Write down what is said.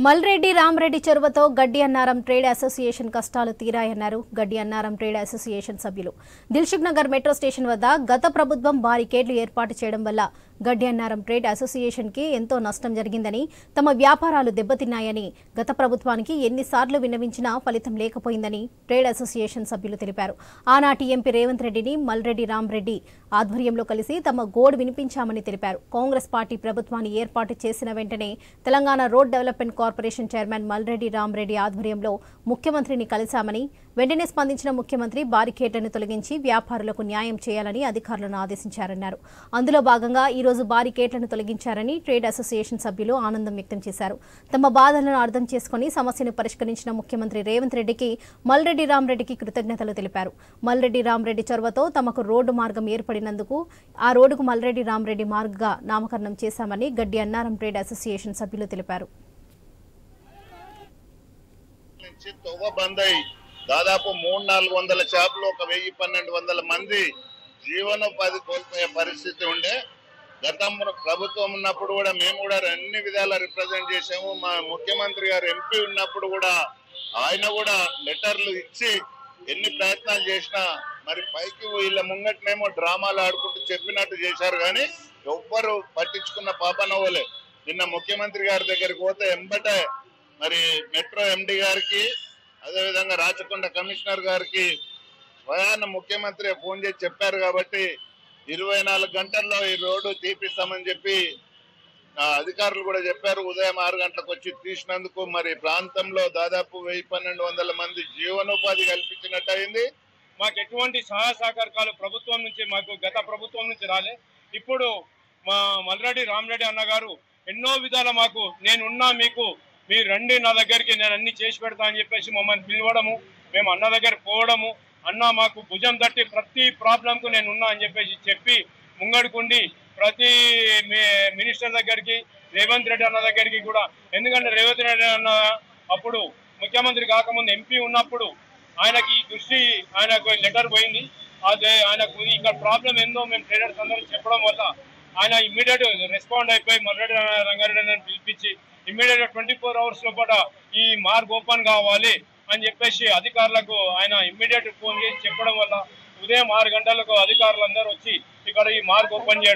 మల్రెడ్డి రామరెడ్డి చొరవతో గడ్డి Annaram trade association కష్టాలు తీరాయన్నారు గడ్డి అన్నారం ట్రేడ్ అసోసియేషన్ సభ్యులు. దిల్సుఖ్ నగర్ మెట్రో స్టేషన్ వద్ద గత ప్రభుత్వం బారికేడ్లు ఏర్పాటు చేయడం వల్ల గడ్డి అన్నారం ట్రేడ్ అసోసియేషన్ కి ఎంతో నష్టం జరిగిందని, తమ వ్యాపారాలు దెబ్బతిన్నాయని, గత ప్రభుత్వానికి ఎన్నిసార్లు విన్నవించినా ఫలితం లేకపోయిందని ట్రేడ్ అసోసియేషన్ సభ్యులు తెలిపారు. ఆనాటి ఎంపీ రేవంత్ రెడ్డిని మల్రెడ్డి రామరెడ్డి ఆధ్వర్యంలో కలిసి తమ గోడు వినిపించామని తెలిపారు. కాంగ్రెస్ పార్టీ ప్రభుత్వాన్ని ఏర్పాటు చేసిన వెంటనే Telangana road development corporation chairman Malreddy Rama Reddy ఆధ్వర్యంలో ముఖ్యమంత్రిని కలిశామని, వెంటనే స్పందించిన ముఖ్యమంత్రి బారికేడ్లను తొలగించి వ్యాపారులకు న్యాయం చేయాలని అధికారులను ఆదేశించారన్నారు. అందులో భాగంగా ఈ రోజు బారికేడ్లను తొలగించారని ట్రేడ్ అసోసియేషన్ సభ్యులు ఆనందం వ్యక్తం చేశారు. తమ బాధలను అర్థం చేసుకుని సమస్యను పరిష్కరించిన ముఖ్యమంత్రి రేవంత్ రెడ్డికి మల్రెడ్డి రామరెడ్డికి కృతజ్ఞతలు తెలిపారు. మల్రెడ్డి రామరెడ్డి చొరవతో తమకు రోడ్డు మార్గం ఏర్పడినందుకు ఆ రోడ్డుకు మల్రెడ్డి రామరెడ్డి మార్గ్గా నామకరణం చేశామని గడ్డి అన్నారం ట్రేడ్ అసోసియేషన్ సభ్యులు తెలిపారు. దాదాపు 300-400 షాపులు, 1000-1200 మంది జీవనోపాధి కోల్పోయే పరిస్థితి ఉండే. గతంలో ప్రభుత్వం ఉన్నప్పుడు కూడా మేము కూడా అన్ని విధాలా రిప్రజెంట్ చేసాము. మా ముఖ్యమంత్రి గారు ఎంపీ ఉన్నప్పుడు కూడా ఆయన కూడా లెటర్లు ఇచ్చి ఎన్ని ప్రయత్నాలు చేసినా మరి పైకి వీళ్ళ ముంగటనేమో డ్రామాలు ఆడుకుంటూ చెప్పినట్టు చేశారు, కానీ ఎవ్వరు పట్టించుకున్న పాపనవ్వలే. నిన్న ముఖ్యమంత్రి గారి దగ్గరికి పోతే ఎంబటే మరి మెట్రో ఎండి గారికి, అదేవిధంగా రాచకొండ కమిషనర్ గారికి స్వయాన ముఖ్యమంత్రి ఫోన్ చేసి చెప్పారు. కాబట్టి 24 గంటల్లో ఈ రోడ్డు తీపిస్తామని చెప్పి అధికారులు కూడా చెప్పారు. ఉదయం 6 గంటలకు వచ్చి తీసినందుకు మరి ప్రాంతంలో దాదాపు 1000-1200 మంది జీవనోపాధి కల్పించినట్టు అయింది. మాకు ఎటువంటి సహాయ సహకారాలు ప్రభుత్వం నుంచి, మాకు గత ప్రభుత్వం నుంచి రాలే. ఇప్పుడు మా మల్రెడ్డి రామరెడ్డి అన్నగారు ఎన్నో విధాల మాకు నేనున్నా, మీకు మీరు రండి నా దగ్గరికి, నేను అన్ని చేసి పెడతా అని చెప్పేసి మమ్మల్ని పిలవడము, మేము అన్న దగ్గర పోవడము, అన్న మాకు భుజం తట్టి ప్రతి ప్రాబ్లంకు నేనున్నా అని చెప్పేసి చెప్పి ముంగడుకుండి ప్రతి మినిస్టర్ దగ్గరికి, రేవంత్ రెడ్డి అన్న దగ్గరికి కూడా. ఎందుకంటే రేవంత్ రెడ్డి అన్న అప్పుడు ముఖ్యమంత్రి కాకముందు ఎంపీ ఉన్నప్పుడు ఆయనకి దృష్టి, ఆయనకు లెటర్ పోయింది. అదే ఆయనకు ఇక్కడ ప్రాబ్లం ఏందో మేము ట్రేడర్స్ అందరూ చెప్పడం వల్ల ఆయన ఇమ్మీడియట్ రెస్పాండ్ అయిపోయి మల్రెడ్డి రంగారెడ్డి పిలిపించి ఇమ్మీడియట్ 24 hours లోపల ఈ మార్గ్ ఓపెన్ కావాలి అని చెప్పేసి అధికారులకు ఆయన ఇమ్మీడియట్ ఫోన్ చేసి చెప్పడం వల్ల ఉదయం 6 గంటలకు అధికారులందరూ వచ్చి ఇక్కడ ఈ మార్గ్ ఓపెన్ చేయడం